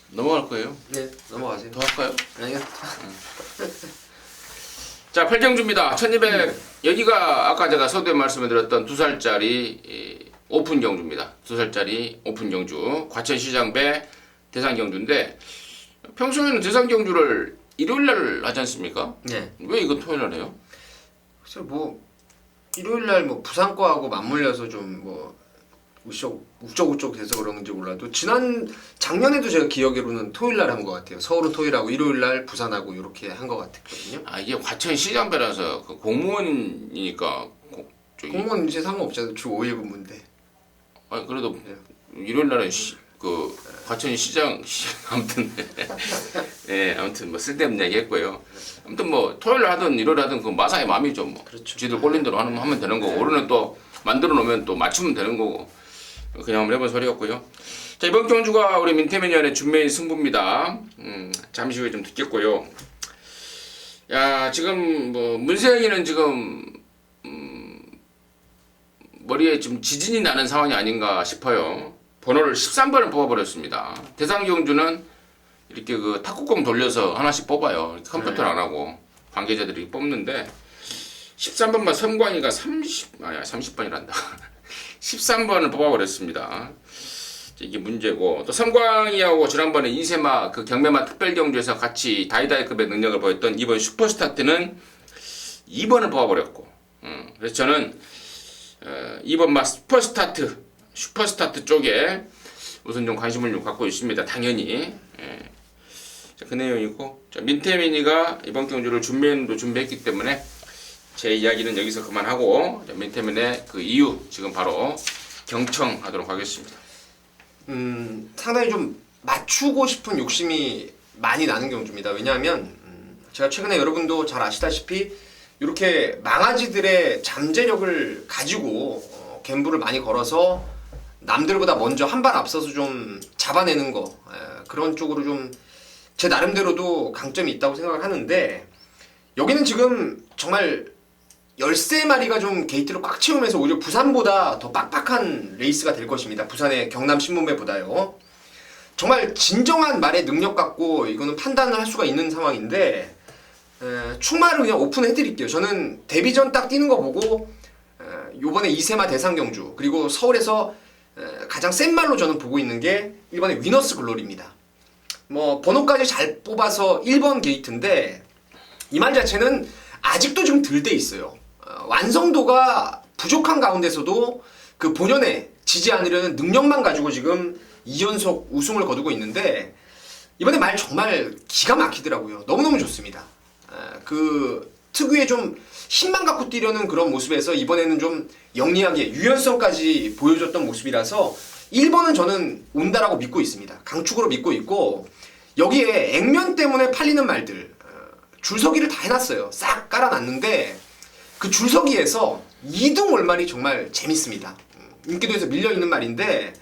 넘어갈 거예요?
네, 넘어가세요.
더 할까요?
아니요.
자, 8경주입니다. 1200 여기가 아까 제가 서두에 말씀을 드렸던 2살짜리 오픈 경주입니다. 2살짜리 오픈 경주 과천시장 배 대상 경주인데, 평소에는 대상 경주를 일요일날 하지 않습니까?
네.
왜 이거 토요일날 해요?
그래서 뭐 일요일날 뭐 부산과하고 맞물려서 좀 뭐 우쩍우쩍 돼서 그런지 몰라도 작년에도 제가 기억으로는 토요일날 한 것 같아요. 서울은 토요일하고 일요일날 부산하고 이렇게 한 것 같았거든요.
이게 과천시장 배라서 그 공무원이니까
공무원 이제 상관없잖아요. 주 5일 근무인데.
그래도 일요일날은 그 과천시장 아무튼 예, 아무튼 뭐 쓸데없는 얘기 했고요. 아무튼 뭐 토요일 하든 일요일 하든 그 마사의 마음이죠. 뭐
그렇죠.
지들 꼴린 대로 하면 되는 거고, 우리는 또 만들어 놓으면 또 맞추면 되는 거고, 그냥 한번 해본 소리였고요. 자, 이번 경주가 우리 민태민위원회 준메인 승부입니다. 잠시 후에 좀 듣겠고요. 야, 지금 뭐 문세영이는 지금 머리에 좀 지진이 나는 상황이 아닌가 싶어요. 번호를 13번을 뽑아버렸습니다. 대상 경주는 이렇게 그 탁구공 돌려서 하나씩 뽑아요. 컴퓨터를 안 하고 관계자들이 뽑는데 13번만 성광이가 30번이란다. 13번을 뽑아버렸습니다. 이게 문제고, 또 성광이하고 지난번에 이세마 그 경매마 특별경주에서 같이 다이다이급의 능력을 보였던 이번 슈퍼스타트는 2번을 뽑아버렸고, 그래서 저는 2번 마 슈퍼스타트 쪽에 우선 좀 관심을 좀 갖고 있습니다. 당연히. 자, 그 내용이고, 자, 민태민이가 이번 경주를 준비도 준비했기 때문에 제 이야기는 여기서 그만하고, 자, 민태민의 그 이유 지금 바로 경청하도록 하겠습니다.
상당히 좀 맞추고 싶은 욕심이 많이 나는 경주입니다. 왜냐하면 제가 최근에 여러분도 잘 아시다시피 이렇게 망아지들의 잠재력을 가지고 갬블을 많이 걸어서 남들보다 먼저 한 발 앞서서 좀 잡아내는 거, 그런 쪽으로 좀 제 나름대로도 강점이 있다고 생각을 하는데, 여기는 지금 정말 13마리가 좀 게이트를 꽉 채우면서 오히려 부산보다 더 빡빡한 레이스가 될 것입니다. 부산의 경남 신문배보다요. 정말 진정한 말의 능력 갖고 이거는 판단을 할 수가 있는 상황인데, 충마를 그냥 오픈해드릴게요. 저는 데뷔전 딱 뛰는 거 보고 요번에 이세마 대상경주, 그리고 서울에서 가장 센 말로 저는 보고 있는 게 1번의 위너스 글로리입니다. 뭐 번호까지 잘 뽑아서 1번 게이트인데, 이 말 자체는 아직도 좀 덜 돼 있어요. 완성도가 부족한 가운데서도 그 본연의 지지 않으려는 능력만 가지고 지금 2연속 우승을 거두고 있는데, 이번에 말 정말 기가 막히더라고요. 너무너무 좋습니다. 그 특유의 좀 힘만 갖고 뛰려는 그런 모습에서 이번에는 좀 영리하게 유연성까지 보여줬던 모습이라서 1번은 저는 온다라고 믿고 있습니다. 강축으로 믿고 있고, 여기에 액면 때문에 팔리는 말들, 줄서기를 다 해놨어요. 싹 깔아놨는데 그 줄서기에서 2등 올말이 정말 재밌습니다. 인기도에서 밀려있는 말인데,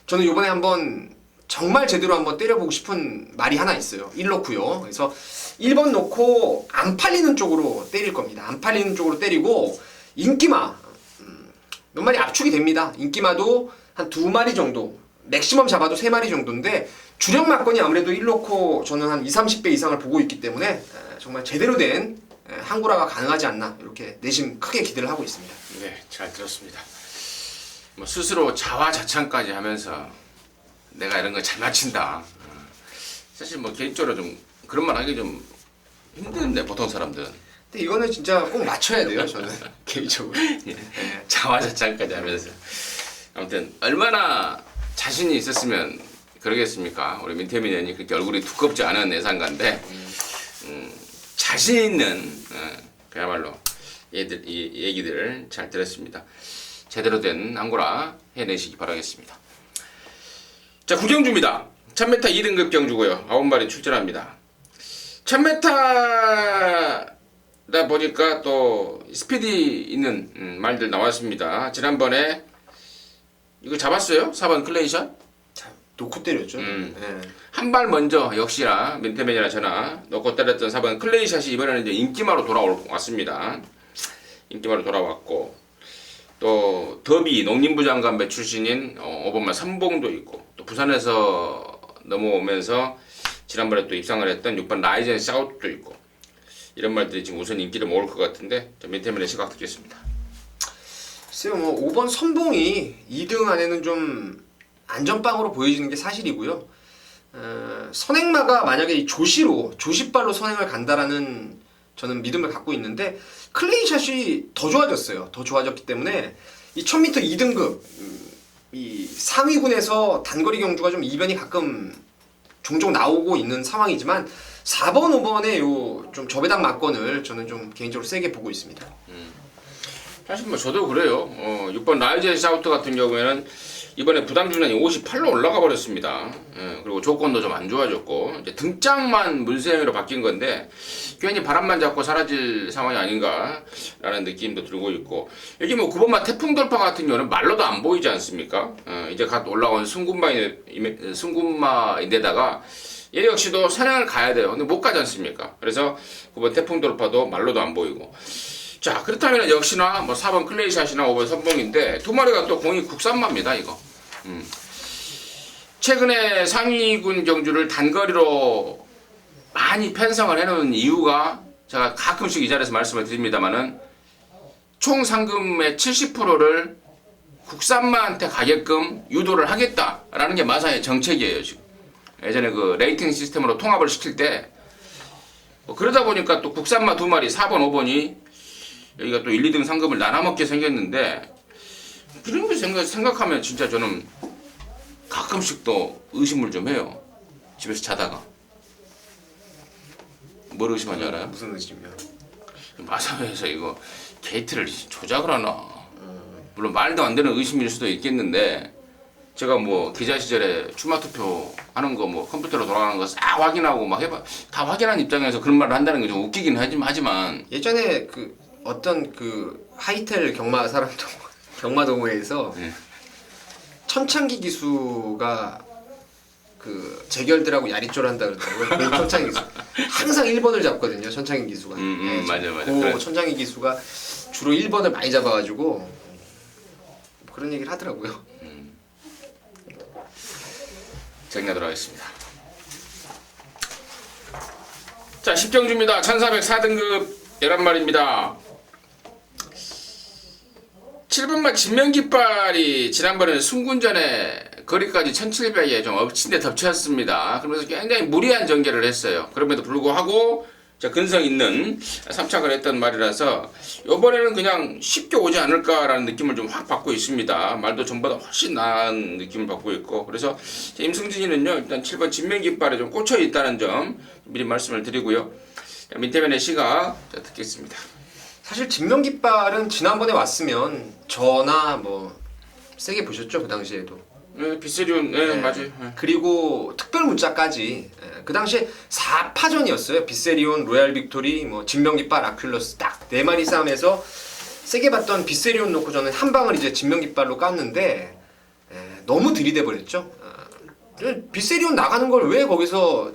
저는 이번에 한번 정말 제대로 한번 때려보고 싶은 말이 하나 있어요. 1 놓고요. 그래서 1번 놓고 안 팔리는 쪽으로 때릴 겁니다. 안 팔리는 쪽으로 때리고, 인기마 몇 마리 압축이 됩니다. 인기마도 한 2마리 정도, 맥시멈 잡아도 3마리 정도인데, 주력 막건이 아무래도 1 놓고 저는 한 20-30배 이상을 보고 있기 때문에 정말 제대로 된 항구라가 가능하지 않나, 이렇게 내심 크게 기대를 하고 있습니다.
네, 잘 들었습니다. 뭐 스스로 자화자찬까지 하면서 내가 이런 거 잘 맞춘다. 사실 뭐 개인적으로 좀 그런 말 하기 좀 힘든데, 보통 사람들은.
근데 이거는 진짜 꼭 맞춰야 돼요, 저는 개인적으로.
자화자찬까지 하면서. 아무튼 얼마나 자신이 있었으면 그러겠습니까? 우리 민태민 의원이 그렇게 얼굴이 두껍지 않은 예상가인데, 자신 있는 그야말로 이 얘기들을 잘 들었습니다. 제대로 된 앙고라 해내시기 바라겠습니다. 자, 구경주입니다. 1000m 2등급 경주고요. 9마리 출전합니다. 1000m다 보니까 또 스피디 있는 말들 나왔습니다. 지난번에 이거 잡았어요? 4번 클레이샷?
놓고 때렸죠.
네. 한 발 먼저 역시나 민태맨이나 저나 놓고 때렸던 4번 클레이샷이 이번에는 이제 인기마로 돌아왔습니다. 인기마로 돌아왔고, 또 더비 농림부 장관배 출신인 5번마 선봉도 있고, 또 부산에서 넘어오면서 지난번에 또 입상을 했던 6번 라이젠 사우트도 있고, 이런 말들이 지금 우선 인기를 모을 것 같은데, 민태맨의 시각 듣겠습니다.
글쎄요, 뭐 5번 선봉이 2등 안에는 좀 안전빵으로 보여지는 게 사실이고요. 선행마가 만약에 이 조시발로 선행을 간다라는 저는 믿음을 갖고 있는데, 클레이샷이 더 좋아졌어요. 더 좋아졌기 때문에 이 1000m 2등급 이 상위군에서 단거리 경주가 좀 이변이 가끔 종종 나오고 있는 상황이지만, 4번, 5번의 요 좀 저배당 막건을 저는 좀 개인적으로 세게 보고 있습니다.
사실 뭐 저도 그래요. 6번 라이젠 사우트 같은 경우에는 이번에 부담 중량이 58로 올라가 버렸습니다. 그리고 조건도 좀 안 좋아졌고, 이제 등짝만 문세형으로 바뀐 건데 괜히 바람만 잡고 사라질 상황이 아닌가라는 느낌도 들고 있고, 여기 뭐 9번마 태풍 돌파 같은 경우는 말로도 안 보이지 않습니까? 이제 갓 올라온 승군마인데다가 얘 역시도 사냥을 가야 돼요. 근데 못 가지 않습니까? 그래서 9번 태풍 돌파도 말로도 안 보이고. 자, 그렇다면 역시나 뭐 4번 클레이샷이나 5번 선봉인데, 두 마리가 또 공이 국산마입니다, 이거. 최근에 상위군 경주를 단거리로 많이 편성을 해놓은 이유가, 제가 가끔씩 이 자리에서 말씀을 드립니다만은, 총 상금의 70%를 국산마한테 가게끔 유도를 하겠다라는 게 마사의 정책이에요, 지금. 예전에 그 레이팅 시스템으로 통합을 시킬 때, 그러다 보니까 또 국산마 두 마리, 4번, 5번이 여기가 또 1, 2등 상금을 나눠먹게 생겼는데, 그런 거 생각하면 진짜 저는 가끔씩 또 의심을 좀 해요. 집에서 자다가. 뭘 의심하지 알아요?
무슨 의심이요?
마사회에서 이거 게이트를 조작을 하나. 물론 말도 안 되는 의심일 수도 있겠는데 제가 뭐 기자 시절에 출마 투표 하는 거 뭐 컴퓨터로 돌아가는 거 싹 확인하고 막 해봐 다 확인한 입장에서 그런 말을 한다는 게 좀 웃기긴 하지만
예전에 그 어떤 그 하이텔 경마 사람도 경마 동호회에서
네.
천창기 기수가 그 재결들하고 야리쪼를 한다 그러더라고요. 그 천창기 기수 항상 1번을 잡거든요. 천창기 기수가.
맞아.
그
그래.
천창기 기수가 주로 1번을 많이 잡아가지고 뭐 그런 얘기를 하더라고요.
정리하도록 하겠습니다. 자, 10경주입니다. 1404등급 11마리입니다. 7번마 진명깃발이 지난번에 순군전에 거리까지 1700에 좀 엎친 데 덮쳤습니다. 그러면서 굉장히 무리한 전개를 했어요. 그럼에도 불구하고 근성 있는 삼착을 했던 말이라서 이번에는 그냥 쉽게 오지 않을까라는 느낌을 좀 확 받고 있습니다. 말도 전보다 훨씬 나은 느낌을 받고 있고 그래서 임승진이는요 일단 7번 진명깃발에 좀 꽂혀 있다는 점 미리 말씀을 드리고요. 민태면의 시각 듣겠습니다.
사실 진명깃발은 지난번에 왔으면 저나 뭐 세게 보셨죠 그 당시에도.
네, 비세리온 네. 맞아요. 네.
그리고 특별 문자까지 그 당시에 4파전이었어요. 비세리온, 로얄 빅토리, 뭐 진명깃발, 아큘러스 딱 4마리 싸움에서 세게 봤던 비세리온 놓고 저는 한 방을 이제 진명깃발로 깠는데 너무 들이대 버렸죠. 비세리온 나가는 걸 왜 거기서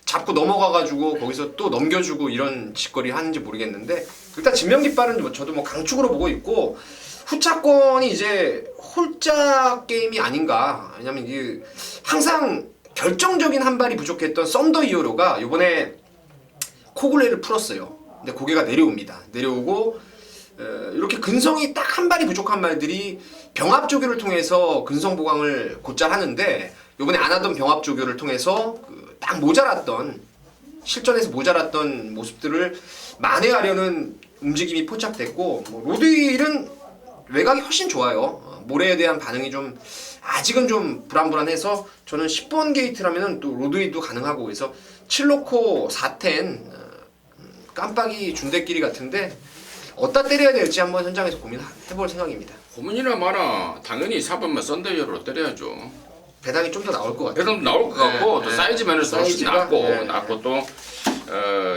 잡고 넘어가가지고 거기서 또 넘겨주고 이런 짓거리 하는지 모르겠는데 일단 진명깃발은 뭐 저도 뭐 강축으로 보고 있고 후차권이 이제 홀짝 게임이 아닌가. 왜냐면 이게 항상 결정적인 한 발이 부족했던 썬더 이어로가 이번에 코굴레를 풀었어요. 근데 고개가 내려옵니다. 내려오고 이렇게 근성이 딱 한 발이 부족한 말들이 병합 조교를 통해서 근성 보강을 곧잘 하는데 이번에 안 하던 병합 조교를 통해서 딱 모자랐던 실전에서 모자랐던 모습들을 만회하려는 움직임이 포착됐고 뭐 로드힐은 외곽이 훨씬 좋아요. 모래에 대한 반응이 좀 아직은 좀 불안불안해서 저는 10번 게이트라면은 또 로드힐도 가능하고 그래서 7로코 4텐 깜빡이 준대끼리 같은데 어디다 때려야 될지 한번 현장에서 고민해볼 생각입니다.
고민이나 마나 당연히 4번만 썬데이어로 때려야죠.
배당이 좀 더 나올 것 같아요.
배당 나올 것 같고 또 사이즈 면에서 훨씬 낮고 또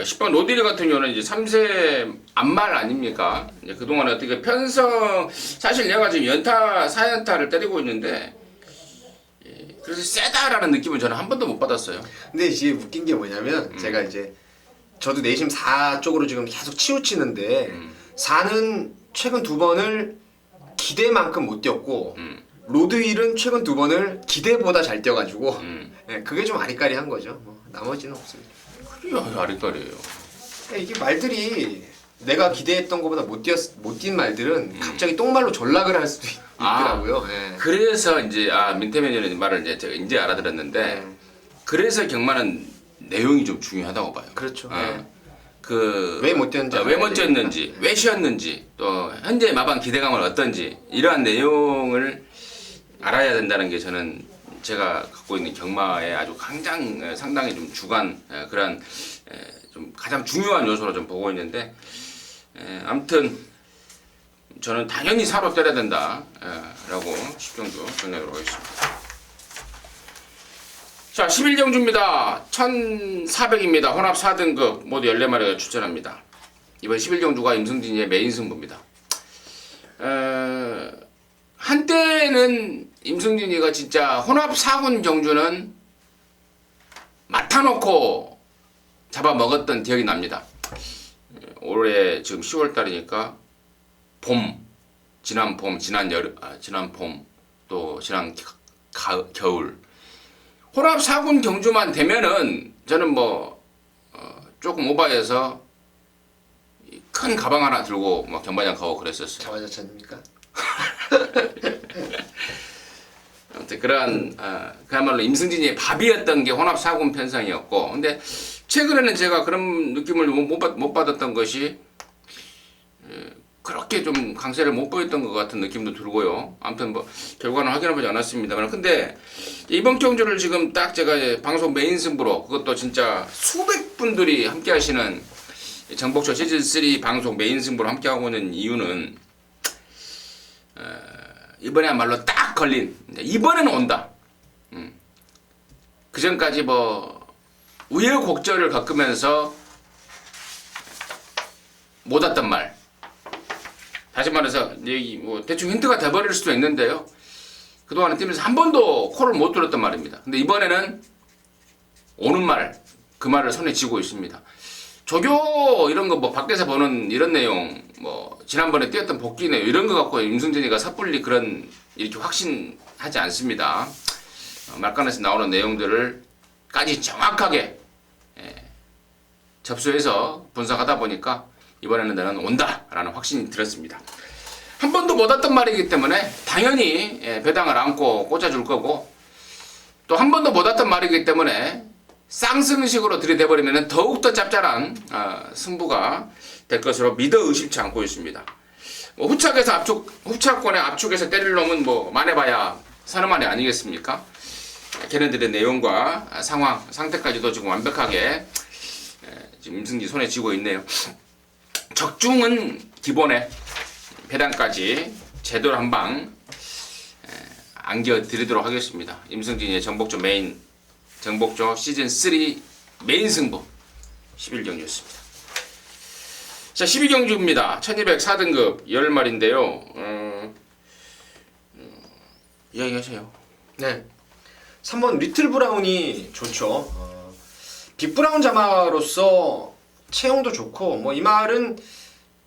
10번 로딜 같은 경우는 이제 3세 앞말 아닙니까? 이제 그동안 어떻게 편성 사실 내가 지금 연타 4연타를 때리고 있는데 그래서 세다라는 느낌은 저는 한 번도 못 받았어요.
근데 이제 웃긴 게 뭐냐면 제가 이제 저도 내심 4 쪽으로 지금 계속 치우치는데 4는 최근 2번을 기대만큼 못 뛰었고 로드힐은 최근 2번을 기대보다 잘 뛰어가지고 그게 좀 아리까리한 거죠. 뭐 나머지는 없습니다.
그래요, 아리까리예요.
이게 말들이 내가 기대했던 것보다 못 뛴 말들은 갑자기 똥말로 전락을 할 수도 있더라고요.
그래서 이제 민태면이라는 말을 이제 제가 이제 알아들었는데 그래서 경마는 내용이 좀 중요하다고 봐요.
그렇죠.
왜
못 뛰었는지,
왜 못 뛰었는지, 왜 쉬었는지, 또 현재 마방 기대감은 어떤지 이러한 내용을 알아야 된다는 게 저는 제가 갖고 있는 경마의 아주 상당히 좀 주관 그런 좀 가장 중요한 요소로 좀 보고 있는데 아무튼 저는 당연히 4로 때려야 된다 라고 10경주 정리하도록 하겠습니다. 자, 11경주입니다. 1400입니다. 혼합 4등급 모두 14마리가 추천합니다. 이번 11경주가 임승진이의 메인 승부입니다. 한때는 임승진이가 진짜 혼합 4군 경주는 맡아놓고 잡아먹었던 기억이 납니다. 올해 지금 10월달이니까 지난 봄, 지난 봄, 또 지난 겨울 혼합 4군 경주만 되면은 저는 뭐 조금 오바해서 큰 가방 하나 들고 막 경마장 가고 그랬었어요.
자화자찬입니까?
아무튼 그런 그야말로 임승진이의 밥이었던 게 혼합 4군 편성이었고 근데 최근에는 제가 그런 느낌을 못 받았던 것이 그렇게 좀 강세를 못 보였던 것 같은 느낌도 들고요. 아무튼 뭐 결과는 확인해보지 않았습니다만 근데 이번 경주를 지금 딱 제가 방송 메인 승부로 그것도 진짜 수백 분들이 함께 하시는 정복쇼 시즌3 방송 메인 승부를 함께 하고 있는 이유는 이번에야말로 딱 걸린, 이번에는 온다. 그 전까지 뭐 우여곡절을 겪으면서 못 왔던 말, 다시 말해서 여기 뭐 대충 힌트가 돼버릴 수도 있는데요, 그동안에 뛰면서 한 번도 코를 못 들었단 말입니다. 근데 이번에는 오는 말, 그 말을 손에 쥐고 있습니다. 조교 이런 거 뭐 밖에서 보는 이런 내용, 뭐 지난번에 뛰었던 복귀 내용 이런 거 갖고 임승진이가 섣불리 그런 이렇게 확신하지 않습니다. 말간에서 나오는 내용들을까지 정확하게 접수해서 분석하다 보니까 이번에는 나는 온다라는 확신이 들었습니다. 한 번도 못 왔던 말이기 때문에 당연히 배당을 안고 꽂아줄 거고, 또 한 번도 못 왔던 말이기 때문에 쌍승식으로 들이대버리면 더욱더 짭짤한 승부가 될 것으로 믿어 의심치 않고 있습니다. 뭐 후차권의 압축에서 때릴 놈은 뭐 만해봐야 사는만이 아니겠습니까? 걔네들의 내용과 상황, 상태까지도 지금 완벽하게 지금 임승진 손에 쥐고 있네요. 적중은 기본에 배당까지 제대로 한방 안겨드리도록 하겠습니다. 임승진의 정복조 시즌3 메인 승부 11경주였습니다. 자, 12경주입니다. 1204등급 10마리인데요. 이야기하세요.
네. 3번 리틀 브라운이 좋죠. 빅브라운 자마로서 체형도 좋고, 뭐 이 말은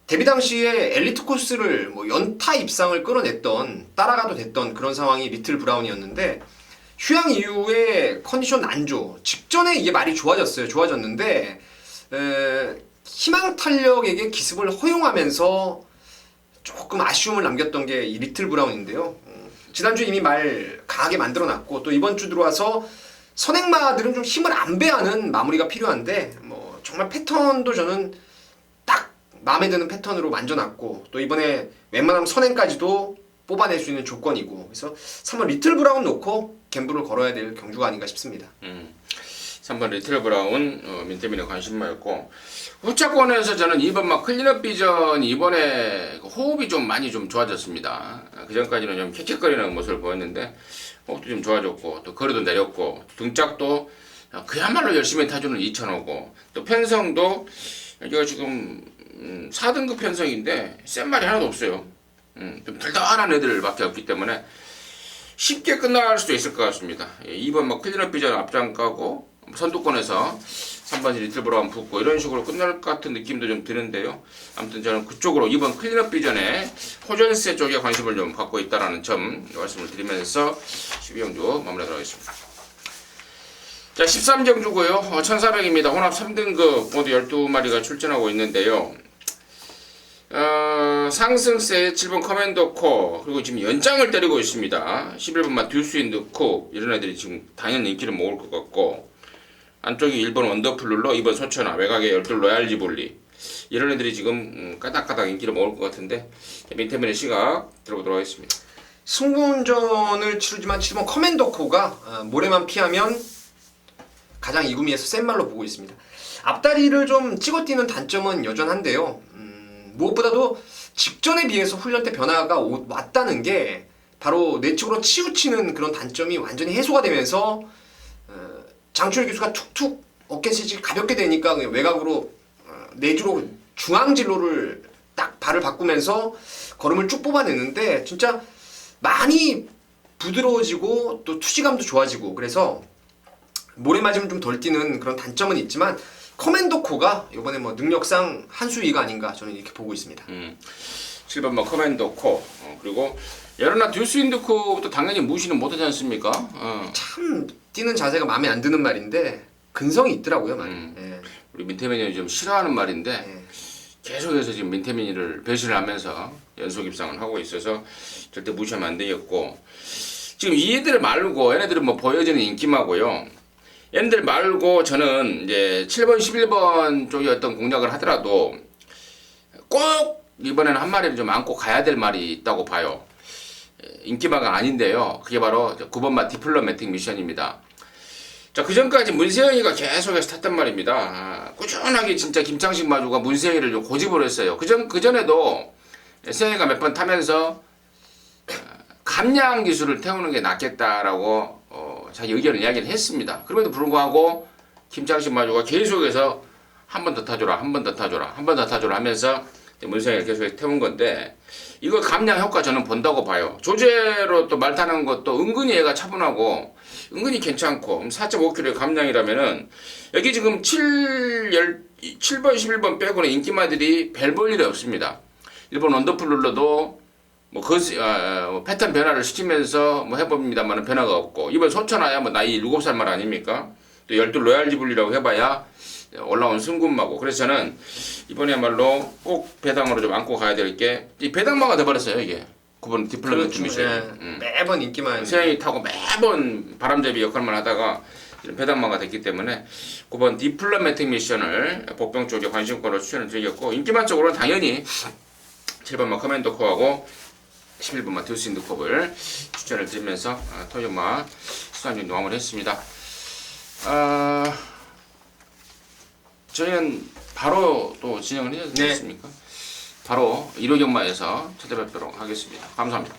데뷔 당시에 엘리트 코스를 뭐 연타 입상을 끌어냈던, 따라가도 됐던 그런 상황이 리틀 브라운이었는데, 휴양 이후에 컨디션 안 좋아. 직전에 이게 말이 좋아졌는데 희망 탄력에게 기습을 허용하면서 조금 아쉬움을 남겼던 게 이 리틀 브라운인데요. 지난주에 이미 말 강하게 만들어놨고, 또 이번 주 들어와서 선행마들은 좀 힘을 안 배하는 마무리가 필요한데, 뭐 정말 패턴도 저는 딱 마음에 드는 패턴으로 만져놨고, 또 이번에 웬만하면 선행까지도 뽑아낼 수 있는 조건이고, 그래서 3번 리틀 브라운 놓고 갬블을 걸어야 될 경주가 아닌가 싶습니다.
3번 리틀 브라운 민태민의 관심마였고, 후차권에서 저는 2번 막 클린업 비전 이번에 호흡이 좀 많이 좀 좋아졌습니다. 그 전까지는 좀 킥킥거리는 모습을 보였는데 호흡도 좀 좋아졌고, 또 거리도 내렸고, 등짝도 그야말로 열심히 타주는 2,000호고, 또 편성도 이거 지금 4등급 편성인데 센 말이 하나도 없어요. 좀 덜덜한 애들밖에 없기 때문에 쉽게 끝날 수도 있을 것 같습니다. 2번 막 클린업 비전 앞장 까고 선두권에서 3번 리틀 브라운 붙고 이런 식으로 끝날 것 같은 느낌도 좀 드는데요. 아무튼 저는 그쪽으로 2번 클린업 비전에 호전세 쪽에 관심을 좀 갖고 있다는 점 말씀을 드리면서 12경주 마무리하도록 하겠습니다. 자, 13경주고요. 1400입니다. 혼합 3등급 모두 12마리가 출전하고 있는데요. 상승세 7번 커맨더 코, 그리고 지금 연장을 때리고 있습니다. 11번만 듀스 인드 코, 이런 애들이 지금 당연히 인기를 먹을 것 같고, 안쪽이 1번 원더풀룰러, 2번 소천아, 외곽에 12 로얄 지볼리, 이런 애들이 지금 까닥까닥 인기를 먹을 것 같은데, 민태민의 시각 들어보도록 하겠습니다.
승부운전을 치르지만 7번 커맨더 코가 모래만 피하면 가장 이 구미에서 센 말로 보고 있습니다. 앞다리를 좀 찍어 뛰는 단점은 여전한데요. 무엇보다도 직전에 비해서 훈련 때 변화가 왔다는 게 바로 내측으로 치우치는 그런 단점이 완전히 해소가 되면서 장초일 기수가 툭툭 어깨셋이 가볍게 되니까 외곽으로 내주로 중앙진로를 딱 발을 바꾸면서 걸음을 쭉 뽑아내는데 진짜 많이 부드러워지고 또 투지감도 좋아지고, 그래서 모래 맞으면 좀 덜 뛰는 그런 단점은 있지만 커맨더 코가 이번에 뭐 능력상 한 수위가 아닌가 저는 이렇게 보고 있습니다.
7번 뭐 커맨더 코, 그리고 여러나 듀스 인드 코도 당연히 무시는 못하지 않습니까?
참 뛰는 자세가 마음에 안 드는 말인데 근성이 있더라고요, 말이. 예.
우리 민태민이 좀 싫어하는 말인데
예.
계속해서 지금 민태민이를 배신을 하면서 연속 입상을 하고 있어서 절대 무시하면 안 되겠고, 지금 이 애들 말고 얘네들은 뭐 보여지는 인기마고요. 얘네들 말고 저는 이제 7번, 11번 쪽에 어떤 공략을 하더라도 꼭 이번에는 한 마리를 좀 안고 가야 될 말이 있다고 봐요. 인기마가 아닌데요. 그게 바로 9번마 디플로매틱 미션입니다. 자, 그 전까지 문세영이가 계속해서 탔단 말입니다. 꾸준하게 진짜 김창식 마주가 문세영이를 좀 고집을 했어요. 그전에도 세영이가 몇 번 타면서 감량 기술을 태우는 게 낫겠다라고 자기 의견을 이야기를 했습니다. 그럼에도 불구하고 김창식 마주가 계속해서 한 번 더 타줘라, 한 번 더 타줘라, 한 번 더 타줘라 하면서 문세영이를 계속 태운 건데 이거 감량 효과 저는 본다고 봐요. 조제로 또 말 타는 것도 은근히 얘가 차분하고 은근히 괜찮고 4.5kg의 감량이라면은 여기 지금 7번, 11번 빼고는 인기마들이 별 볼 일이 없습니다. 일본 원더풀 룰러도 패턴 변화를 시키면서 해봅니다만 변화가 없고 이번 소천아야 나이 7살 말 아닙니까? 또 12 로얄 지불리라고 해봐야 올라온 승군마고 그래서 저는 이번에야말로 꼭 배당으로 좀 안고 가야 될 게 이 배당마가 돼버렸어요 이게 9번 디플로매틱 미션.
매번 인기만.
세영이 타고 매번 바람잡이 역할만 하다가 이런 배당마가 됐기 때문에 9번 디플로매틱 미션을 복병 쪽에 관심권으로 추천을 드리겠고 인기만 쪽으로는 당연히 7번만 커맨더 코하고 11번만 듀스인드 컵을 추천을 드리면서 토요마 수산중 노함을 했습니다. 저희는 바로 또 진행을 해야 되겠습니까? 바로 1호 경마에서 찾아뵙도록 하겠습니다. 감사합니다.